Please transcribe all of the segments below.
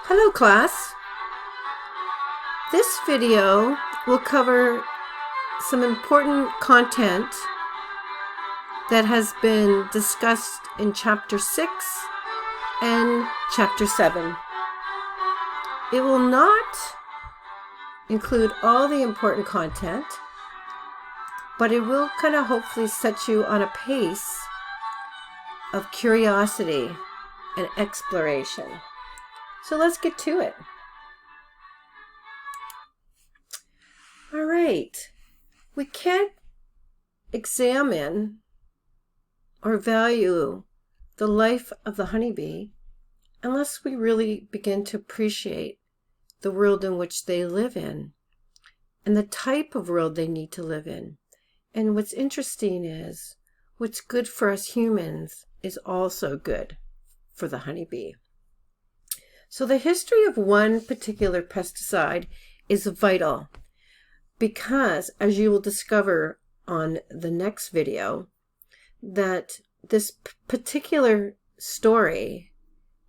Hello class. This video will cover some important content that has been discussed in Chapter 6 and Chapter 7. It will not include all the important content, but it will kind of hopefully set you on a pace of curiosity and exploration. So let's get to it. All right. We can't examine or value the life of the honeybee unless we really begin to appreciate the world in which they live in and the type of world they need to live in. And what's interesting is what's good for us humans is also good for the honeybee. So the history of one particular pesticide is vital because, as you will discover on the next video, that this particular story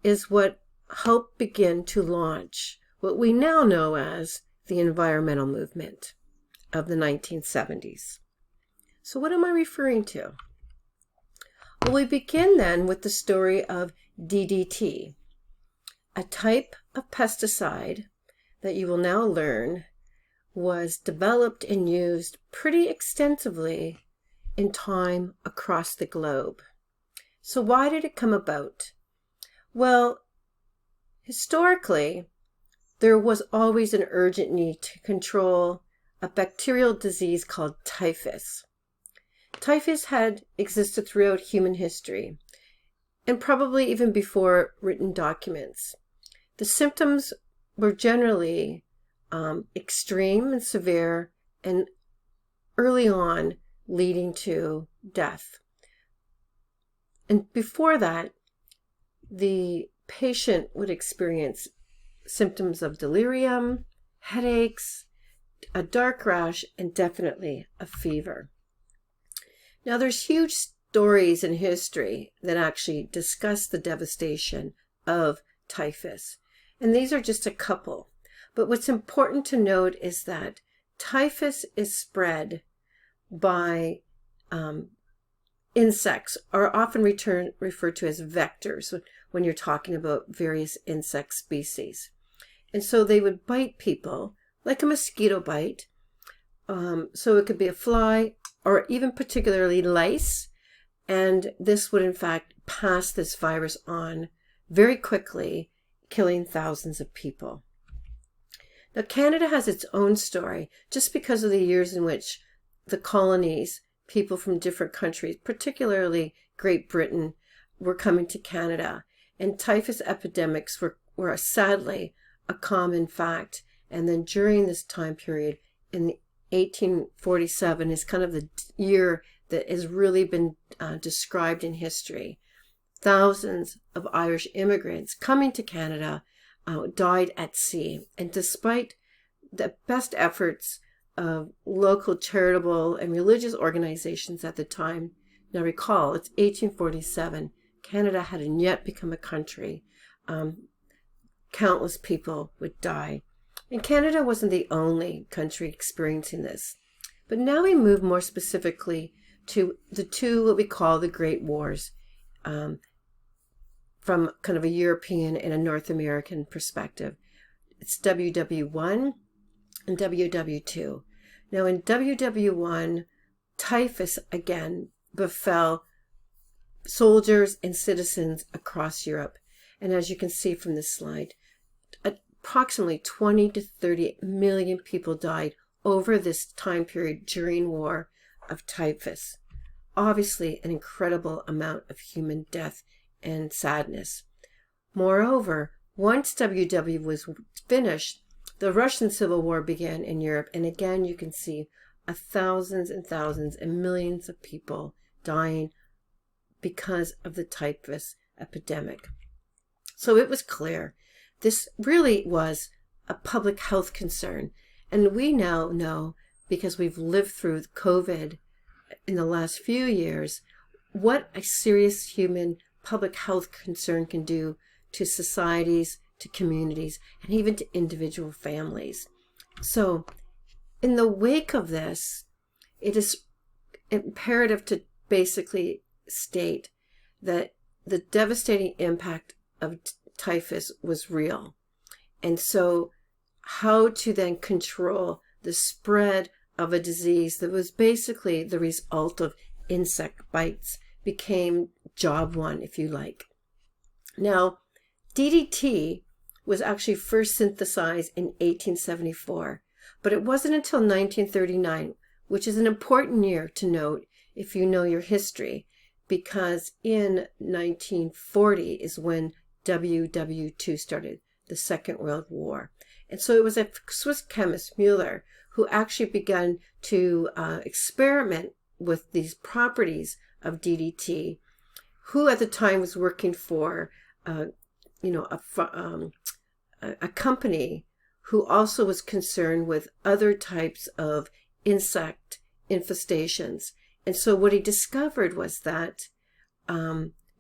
is what helped begin to launch what we now know as the environmental movement of the 1970s. So what am I referring to? Well, we begin then with the story of DDT, a type of pesticide that you will now learn was developed and used pretty extensively in time across the globe. So why did it come about? Well, historically, there was always an urgent need to control a bacterial disease called typhus. Typhus had existed throughout human history, and probably even before written documents. The symptoms were generally extreme and severe, and early on leading to death. And before that, the patient would experience symptoms of delirium, headaches, a dark rash, and definitely a fever. Now, there's huge stories in history that actually discuss the devastation of typhus. And these are just a couple. But what's important to note is that typhus is spread by insects, are often referred to as vectors when you're talking about various insect species. And so they would bite people like a mosquito bite. So it could be a fly or even particularly lice. And this would in fact pass this virus on very quickly, killing thousands of people. Now, Canada has its own story just because of the years in which the colonies, people from different countries, particularly Great Britain, were coming to Canada. And typhus epidemics were sadly a common fact. And then during this time period, in 1847 is kind of the year that has really been described in history. Thousands of Irish immigrants coming to Canada died at sea. And despite the best efforts of local charitable and religious organizations at the time, now recall, it's 1847, Canada hadn't yet become a country. Countless people would die. And Canada wasn't the only country experiencing this. But now we move more specifically to the two, what we call the Great Wars, from kind of a European and a North American perspective. It's WW1 and WW2. Now in WW1, typhus again befell soldiers and citizens across Europe. And as you can see from this slide, approximately 20 to 30 million people died over this time period during war of typhus. Obviously, an incredible amount of human death and sadness. Moreover, once WW was finished, the Russian Civil War began in Europe, and again you can see thousands and thousands and millions of people dying because of the typhus epidemic. So it was clear this really was a public health concern, and we now know, because we've lived through COVID in the last few years, what a serious human public health concern can do to societies, to communities and even to individual families. So in the wake of this, it is imperative to basically state that the devastating impact of typhus was real. And so how to then control the spread of a disease that was basically the result of insect bites became job one, if you like. Now, DDT was actually first synthesized in 1874, but it wasn't until 1939, which is an important year to note if you know your history, because in 1940 is when WW2 started, the Second World War. And so it was a Swiss chemist, Mueller, who actually began to experiment with these properties of DDT, who at the time was working for a company who also was concerned with other types of insect infestations. And so what he discovered was that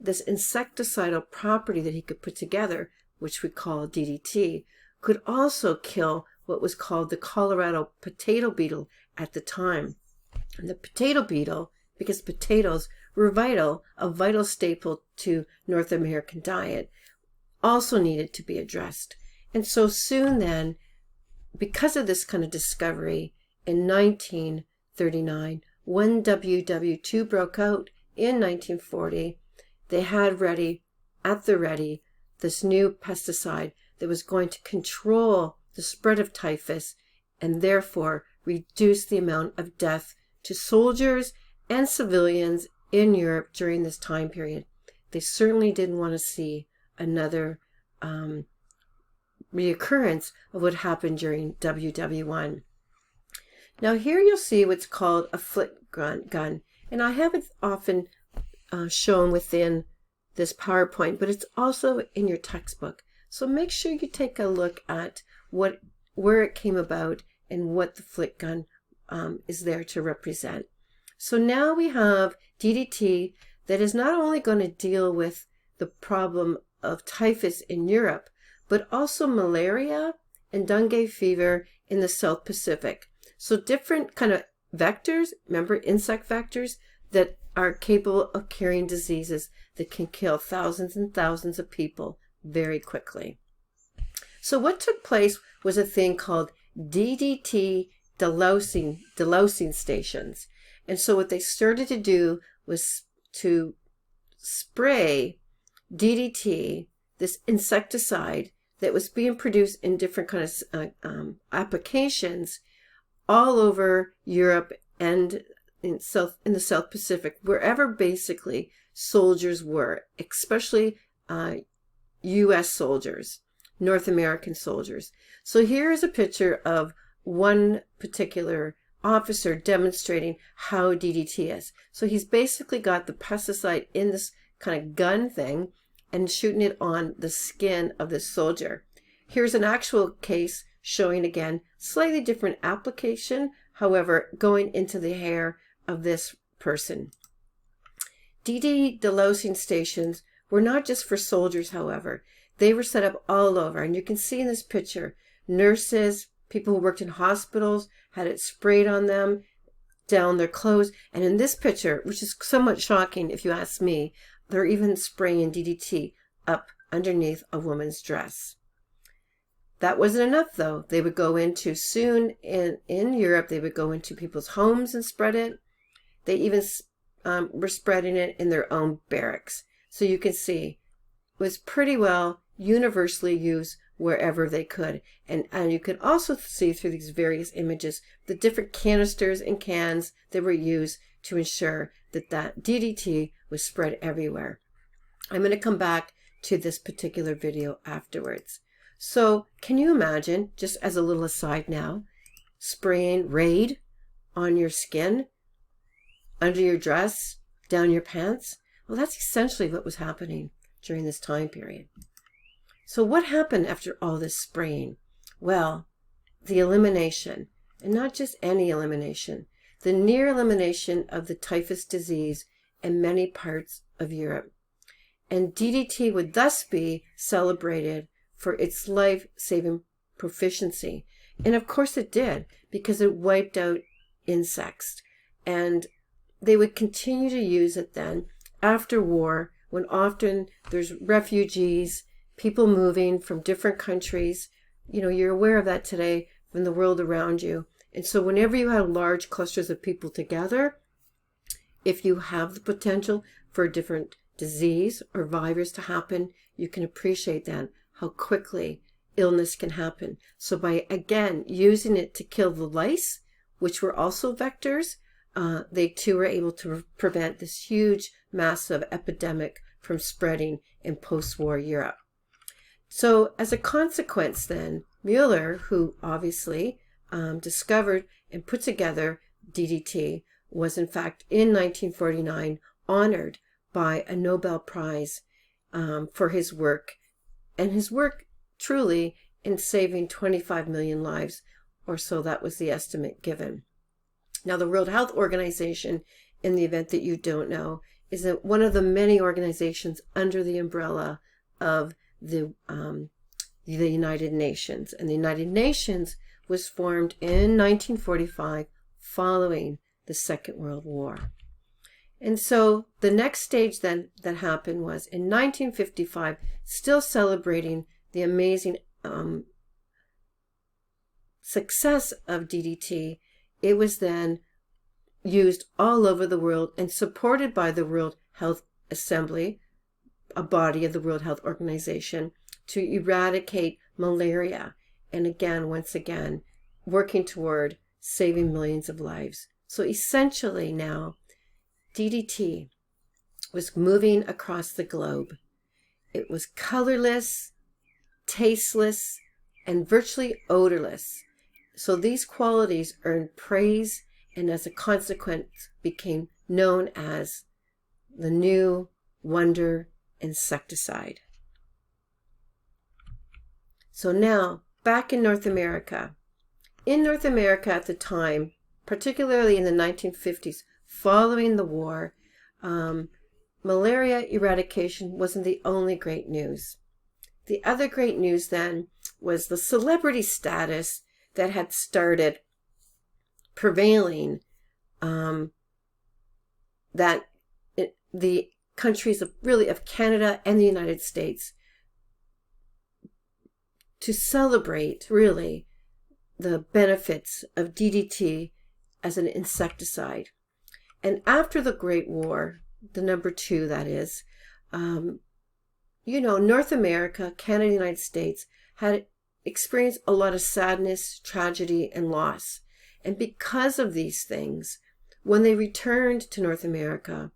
this insecticidal property that he could put together, which we call DDT, could also kill what was called the Colorado potato beetle at the time. And the potato beetle, because potatoes were a vital staple to North American diet, also needed to be addressed. And so soon then, because of this kind of discovery, in 1939, when WW2 broke out in 1940, they had at the ready, this new pesticide that was going to control the spread of typhus and therefore reduce the amount of death to soldiers and civilians in Europe during this time period. They certainly didn't want to see another reoccurrence of what happened during WW1. Now here you'll see what's called a flit gun, and I have it often shown within this PowerPoint, but it's also in your textbook. So make sure you take a look at where it came about and what the flit gun is there to represent. So now we have DDT that is not only going to deal with the problem of typhus in Europe, but also malaria and dengue fever in the South Pacific. So different kind of vectors, remember insect vectors, that are capable of carrying diseases that can kill thousands and thousands of people very quickly. So what took place was a thing called DDT delousing stations. And so what they started to do was to spray DDT, this insecticide that was being produced in different kinds of applications all over Europe and in the South Pacific, wherever basically soldiers were, especially U.S. soldiers, North American soldiers. So here is a picture of one particular officer demonstrating how DDT is. So he's basically got the pesticide in this kind of gun thing and shooting it on the skin of this soldier. Here's an actual case showing again slightly different application, however, going into the hair of this person. DDT delousing stations were not just for soldiers, however. They were set up all over, and you can see in this picture, nurses, people who worked in hospitals had it sprayed on them, down their clothes, and in this picture, which is somewhat shocking if you ask me, they're even spraying DDT up underneath a woman's dress. That wasn't enough though. They would go into, soon in Europe, they would go into people's homes and spread it. They even were spreading it in their own barracks. So you can see it was pretty well universally used wherever they could. And you can also see through these various images the different canisters and cans that were used to ensure that that DDT was spread everywhere. I'm going to come back to this particular video afterwards. So can you imagine, just as a little aside now, spraying Raid on your skin, under your dress, down your pants? Well, that's essentially what was happening during this time period. So what happened after all this spraying? Well, the elimination, and not just any elimination, the near elimination of the typhus disease in many parts of Europe. And DDT would thus be celebrated for its life-saving proficiency. And of course it did, because it wiped out insects. And they would continue to use it then after war, when often there's refugees, people moving from different countries. You know, you're aware of that today from the world around you. And so whenever you have large clusters of people together, if you have the potential for a different disease or virus to happen, you can appreciate then how quickly illness can happen. So by, again, using it to kill the lice, which were also vectors, they too were able to prevent this huge, massive epidemic from spreading in post-war Europe. So as a consequence then, Mueller, who obviously discovered and put together DDT, was in fact in 1949 honored by a Nobel Prize for his work, and his work truly in saving 25 million lives, or so that was the estimate given. Now, the World Health Organization, in the event that you don't know, is one of the many organizations under the umbrella of the United Nations. And the United Nations was formed in 1945 following the Second World War. And so the next stage then that happened was in 1955, still celebrating the amazing success of DDT, it was then used all over the world and supported by the World Health Assembly, a body of the World Health Organization, to eradicate malaria. And again, once again, working toward saving millions of lives. So essentially now, DDT was moving across the globe. It was colorless, tasteless, and virtually odorless. So these qualities earned praise, and as a consequence became known as the new wonder insecticide. So now, back in North America. In North America at the time, particularly in the 1950s, following the war, malaria eradication wasn't the only great news. The other great news then was the celebrity status that had started prevailing, that the countries of Canada and the United States, to celebrate really the benefits of DDT as an insecticide. And after the Great War, the number 2 that is, North America, Canada, United States had experienced a lot of sadness, tragedy, and loss. And because of these things, when they returned to North America,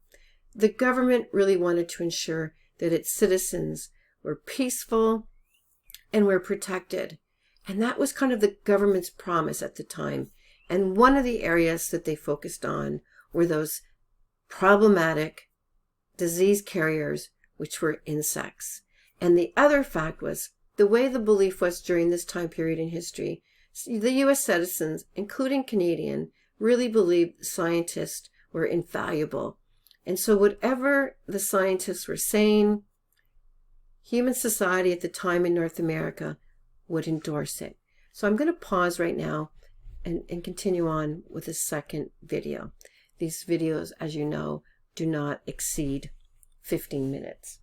the government really wanted to ensure that its citizens were peaceful and were protected. And that was kind of the government's promise at the time. And one of the areas that they focused on were those problematic disease carriers, which were insects. And the other fact was, the way the belief was during this time period in history, the U.S. citizens, including Canadian, really believed scientists were infallible. And so whatever the scientists were saying, human society at the time in North America would endorse it. So I'm going to pause right now and continue on with the second video. These videos, as you know, do not exceed 15 minutes.